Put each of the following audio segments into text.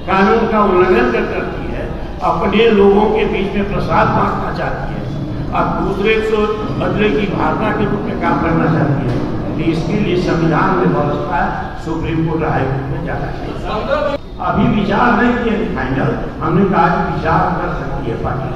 कानून का उल्लंघन करती है, अपने लोगों के बीच में प्रसाद बांटना चाहती है और दूसरे को बदले की भावना के रूप में काम करना चाहती है, तो इसके लिए संविधान में व्यवस्था सुप्रीम कोर्ट हाईकोर्ट में जाना चाहिए। अभी विचार नहीं किए फाइनल, हमने कहा कि विचार कर सकती है पार्टी।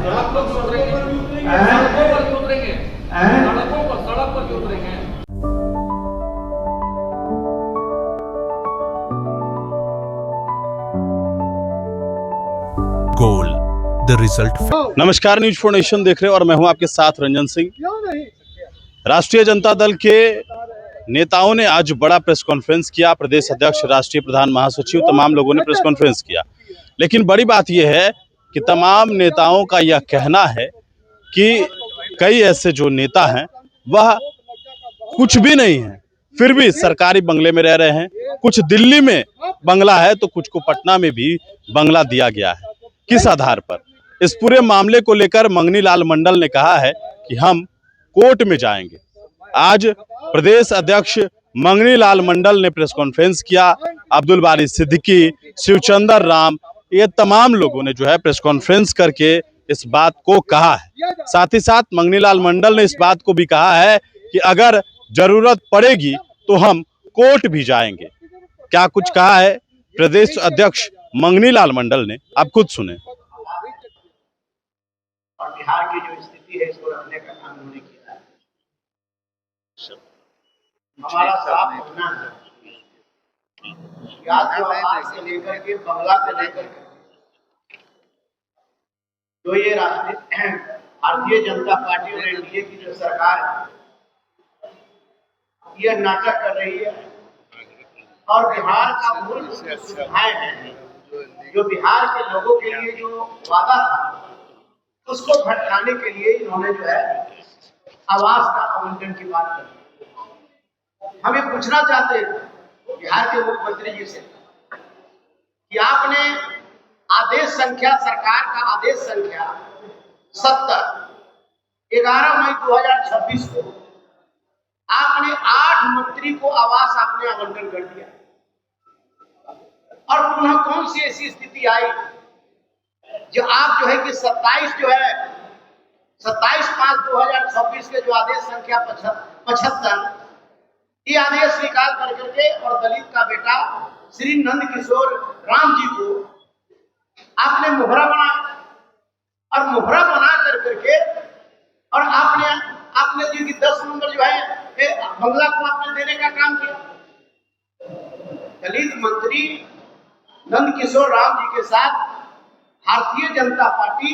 Goal the result. नमस्कार, न्यूज फॉर नेशन देख रहे हो और मैं हूं आपके साथ रंजन सिंह। राष्ट्रीय जनता दल के नेताओं ने आज बड़ा प्रेस कॉन्फ्रेंस किया। प्रदेश अध्यक्ष, राष्ट्रीय प्रधान, महासचिव, तमाम लोगों ने प्रेस कॉन्फ्रेंस किया। लेकिन बड़ी बात यह है कि तमाम नेताओं का यह कहना है कि कई ऐसे जो नेता हैं वह कुछ भी नहीं है, फिर भी सरकारी बंगले में रह रहे हैं। कुछ दिल्ली में बंगला है तो कुछ को पटना में भी बंगला दिया गया है। किस आधार पर? इस पूरे मामले को लेकर मंगनी लाल मंडल ने कहा है कि हम कोर्ट में जाएंगे। आज प्रदेश अध्यक्ष मंगनी लाल मंडल ने प्रेस कॉन्फ्रेंस किया। अब्दुल बारी सिद्दीकी, शिवचंद्र राम, ये तमाम लोगों ने जो है प्रेस कॉन्फ्रेंस करके इस बात को कहा है। साथ ही साथ मंगनी लाल मंडल ने इस बात को भी कहा है कि अगर जरूरत पड़ेगी तो हम कोर्ट भी जाएंगे। क्या कुछ कहा है प्रदेश अध्यक्ष मंगनी लाल मंडल ने, आप खुद सुने। और बिहार की जो स्थिति है इसको रखने का काम उन्होंने किया है। हमारा साफ कहना है कि आज जो आवाज से लेकर के बंगला से लेकर के जो ये राष्ट्रीय भारतीय जनता पार्टी और एनडीए की जो सरकार है यह नाटक कर रही है और बिहार का मूल सुविधाएं हैं जो बिहार के लोगों के लिए जो वादा था उसको भटकाने के लिए इन्होंने जो है आवास का आवंटन की बात की। हम ये पूछना चाहते हैं बिहार के मुख्यमंत्री जी से कि आपने आदेश संख्या, सरकार का आदेश संख्या 70 11 मई 2026 को आपने 8 मंत्री को आवास आपने आवंटन कर दिया और पुनः कौन सी ऐसी स्थिति आई जो आप जो है कि 27/5/2026 के जो आदेश संख्या 75 ये आदेश स्वीकार कर करके और दलित का बेटा श्री नंद किशोर राम जी को आपने मोहरा बनाया और मोहरा बना कर करके और आपने जो कि 10 नंबर जो है बंगला को आपने देने का काम किया। दलित मंत्री नंद किशोर राम जी के साथ भारतीय जनता पार्टी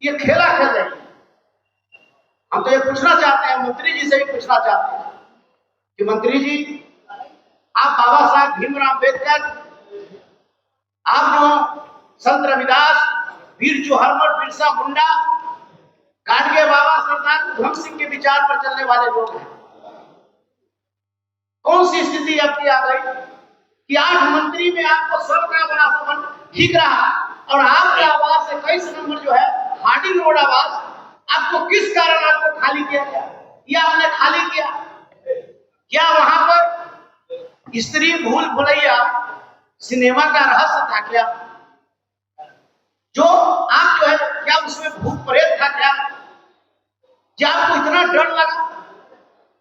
ये खेला खेल रही है। हम तो ये पूछना चाहते हैं, मंत्री जी से भी पूछना चाहते हैं कि मंत्री जी, आप बाबा साहब भीमराव अम्बेडकर, आप जो संत रविदास, वीर चोहरमल, बिरसा मुंडा, गाडगे बाबा, सरदार उधम सिंह के विचार पर चलने वाले लोग हैं। कौन सी स्थिति आपकी आ गई कि 8 मंत्री में आपको स्वर्ग का बड़ा ठीक रहा और आपके आवास से 21 नंबर जो है हार्डिंग रोड आवास आपको किस कारण आपको खाली किया गया या आपने खाली किया? क्या वहां पर स्त्री भूल भुलैया सिनेमा का रहस्य था क्या? जो आप जो है क्या उसमें भूत प्रेत था क्या आपको इतना डर लगा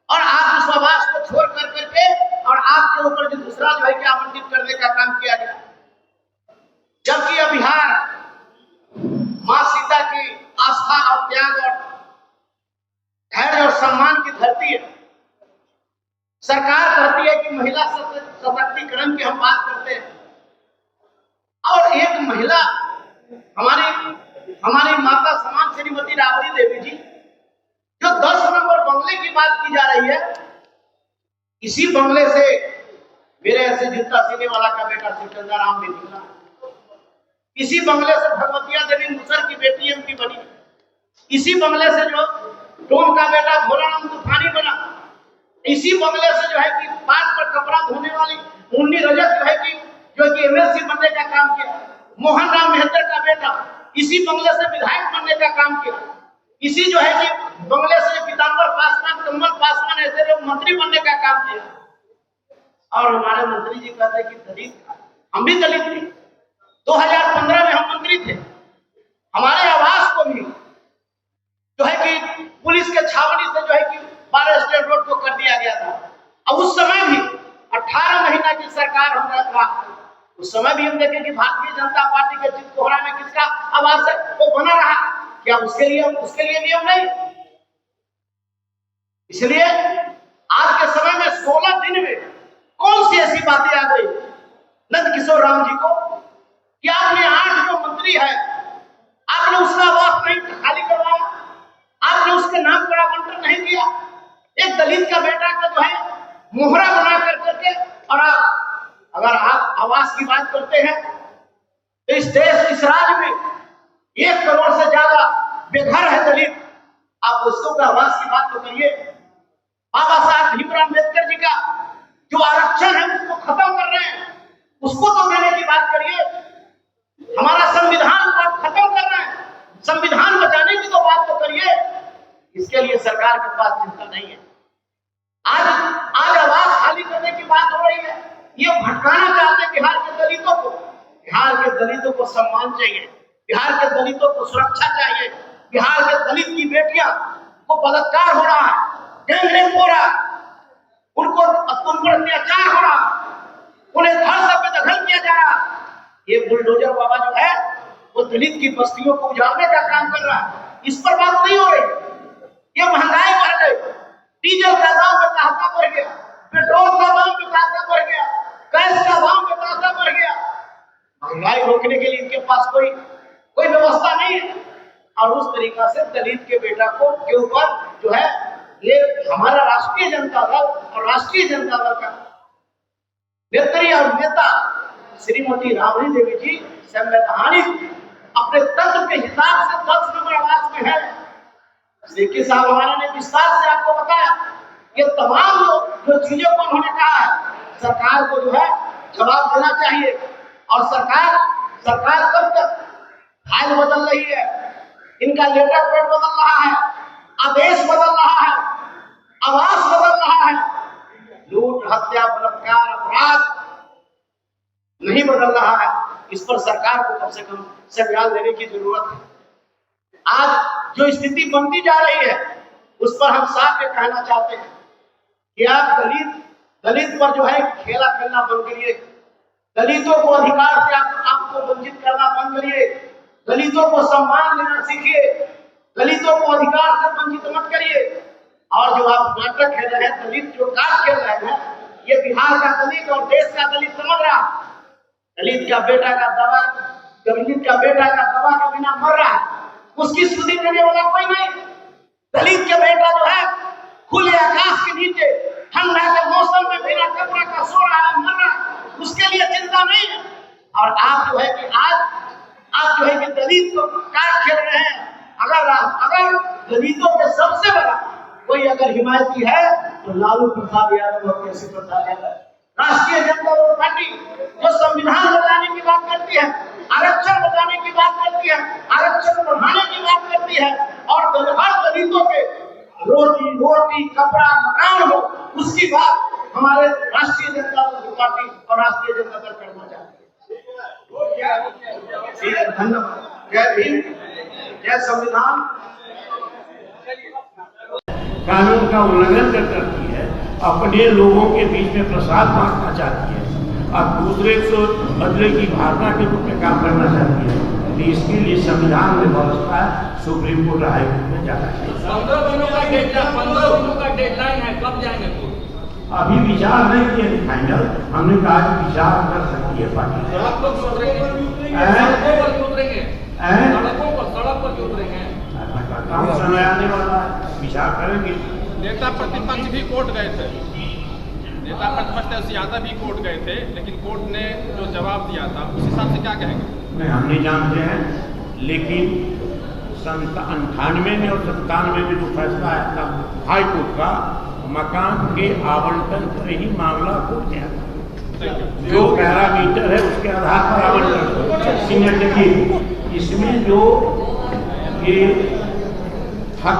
और आप उस आवास को छोड़ कर करके और आपके ऊपर जो दूसरा जो है कि आवंटित करने का काम किया गया? जबकि यह बिहार मां सीता की आस्था और त्याग और धैर्य और सम्मान की धरती है। सरकार कहती है कि महिला सशक्तिकरण की हम बात करते हैं और एक महिला हमारी माता समान श्रीमती राबड़ी देवी जी जो 10 नंबर बंगले की बात की जा रही है, इसी बंगले से मेरे ऐसे जूता सीने वाला का बेटा शिवचंद्र राम भी निकला। इसी बंगले से भगवतिया देवी मुसर की बेटी एमपी बनी। इसी बंगले से जो टोम का बेटा भोलानंद तूफानी बना। इसी बंगले से जो है कि पाट पर कपड़ा धोने वाली मुन्नी रजत जो है कि एमएससी बनने का काम किया। मोहन राम मेहतर का बेटा इसी बंगले से विधायक बनने का काम किया। इसी जो है कि बंगले से पीताम्बर पासवान, कमल पासवान ऐसे लोग मंत्री बनने का काम किया। और हमारे मंत्री जी कहते हैं कि दलित, हम भी दलित थे, 2015 में हम मंत्री थे, हमारे आवास को भी जो है कि पुलिस के छावनी से जो है कि 12 स्टेट रोड को कर दिया गया था। अब उस समय भी 18 महीना की सरकार हम रहा, उस समय भी हम देखे कि भारतीय जनता पार्टी के चितकोहरा में किसका आवास है वो बना रहा, क्या उसके लिए नियम नहीं? इसलिए आज के समय में 16 दिन में कौन सी ऐसी बातें आ गई नंद किशोर राम जी को कि आपने 8 जो मंत्री है आपने उसका आवास नहीं खाली करवाया, आपने उसके नाम पर आवंटन नहीं किया, एक दलित का बेटा का जो है मोहरा बना करके, और अगर आप आवास की बात करते हैं तो इस देश इस राज्य में 1 करोड़ से ज्यादा बेघर है दलित, आप उसको आवास की बात तो करिए। बाबा साहब भीमराव अम्बेडकर जी का जो आरक्षण है उसको खत्म कर रहे हैं, उसको तो देने की बात करिए। हमारा संविधान को आप खत्म कर रहे हैं, संविधान बचाने की तो बात तो करिए। इसके लिए सरकार के पास चिंता नहीं है। आज आवास खाली करने की बात हो रही है, ये भटकाना चाहते हैं बिहार के दलितों को। बिहार के दलितों को सम्मान चाहिए, बिहार के दलितों को सुरक्षा चाहिए। बिहार के दलित की बेटियां को बलात्कार हो रहा है, गैंगरेप हो रहा, उनको उन पर अत्याचार हो रहा, उन्हें घर से बेदखल किया जा रहा। ये बुलडोजर बाबा जो है वो दलित की बस्तियों को उजाड़ने का काम कर रहा है, इस पर बात नहीं हो रही। ये महंगाई बढ़ गई, डीजल का दाम बेतहाशा बढ़ गया, पेट्रोल का दाम बेतहाशा बढ़ गया, गैस का दाम बेतहाशा बढ़ गया। महंगाई रोकने के लिए इनके पास कोई व्यवस्था नहीं है, और उस तरीका से दलित के बेटा के ऊपर जो है ये हमारा राष्ट्रीय जनता दल और राष्ट्रीय जनता दल का नेत्री और नेता श्रीमती राबड़ी देवी जी संवैधानिक अपने तत्व के हिसाब से 10 नंबर आवास में है। सीके साहब हमारे ने विस्तार से आपको बताया, ये तमाम जो चीजों को उन्होंने कहा है सरकार को जो है जवाब देना चाहिए। और सरकार कब तक फाइल बदल रही है, इनका लेटर पेड बदल रहा है, आदेश बदल रहा है, आवास बदल रहा है, लूट हत्या बलात्कार अपराध नहीं बदल रहा है। इस पर सरकार को कम से कम संज्ञान लेने की जरूरत है। आज जो स्थिति बनती जा रही है उस पर हम साफ ये कहना चाहते हैं कि आप दलित पर जो है खेला खेलना बंद करिए, दलितों को अधिकार से आपको वंचित करना बंद करिए, दलितों को सम्मान देना सीखिए, दलितों को अधिकार से वंचित मत करिए। और जो आप नाटक खेल रहे हैं, दलित जो काट खेल रहे हैं, ये बिहार का दलित और देश का दलित समझ रहा है। दलित का बेटा का दवा के बिना मर रहा है, उसकी सुधि देने वाला कोई नहीं। दलित के बेटा जो है खुले आकाश के नीचे ठंडा के मौसम में बिना कपड़े का सो रहा है, मर रहा है, उसके लिए चिंता नहीं है। और आप जो है कि आप जो है कि दलित को काट खेल रहे हैं। अगर दलितों के सबसे बड़ा कोई अगर हिमायती है तो लालू प्रसाद यादव और केसी प्रसाद यादव। राष्ट्रीय जनता दल पार्टी जो संविधान बचाने की बात करती है, आरक्षण बचाने की बात करती है, आरक्षण बढ़ाने की बात करती है, और हर दलितों के रोटी कपड़ा मकान हो, उसकी बात हमारे राष्ट्रीय जनता दल पार्टी और राष्ट्रीय जनता दल करना चाहती है। धन्यवाद। जय भीम, जय संविधान। कानून का उल्लंघन करती है, अपने लोगों के बीच में प्रसाद बांटना चाहती है और दूसरे को बदले की भावना के रूप में काम करना चाहती है। तो इसके लिए संविधान में व्यवस्था सुप्रीम कोर्ट हाई कोर्ट में जाना चाहिए। 15 दिनों का डेडलाइन है, कब जाएंगे कोर्ट? अभी विचार नहीं किया फाइनल, हमने कहा कि विचार कर सकती है पार्टी। सड़क पर क्यों उतरेंगे? काम समय आने वाला है, विचार करेंगे। नेता प्रतिपक्ष भी कोर्ट गए थे, नेता प्रतिपक्ष यादव भी कोर्ट गए थे, लेकिन कोर्ट ने जो जवाब दिया था उस हिसाब से क्या कहेंगे? नहीं, हम नहीं जानते हैं, लेकिन 98 में और 97 में जो फैसला आया था हाई कोर्ट का, मकान के आवंटन पर ही मामला कोर्ट गया था। जो पैरामीटर है उसके आधार पर आवंटन, इसमें जो ये हक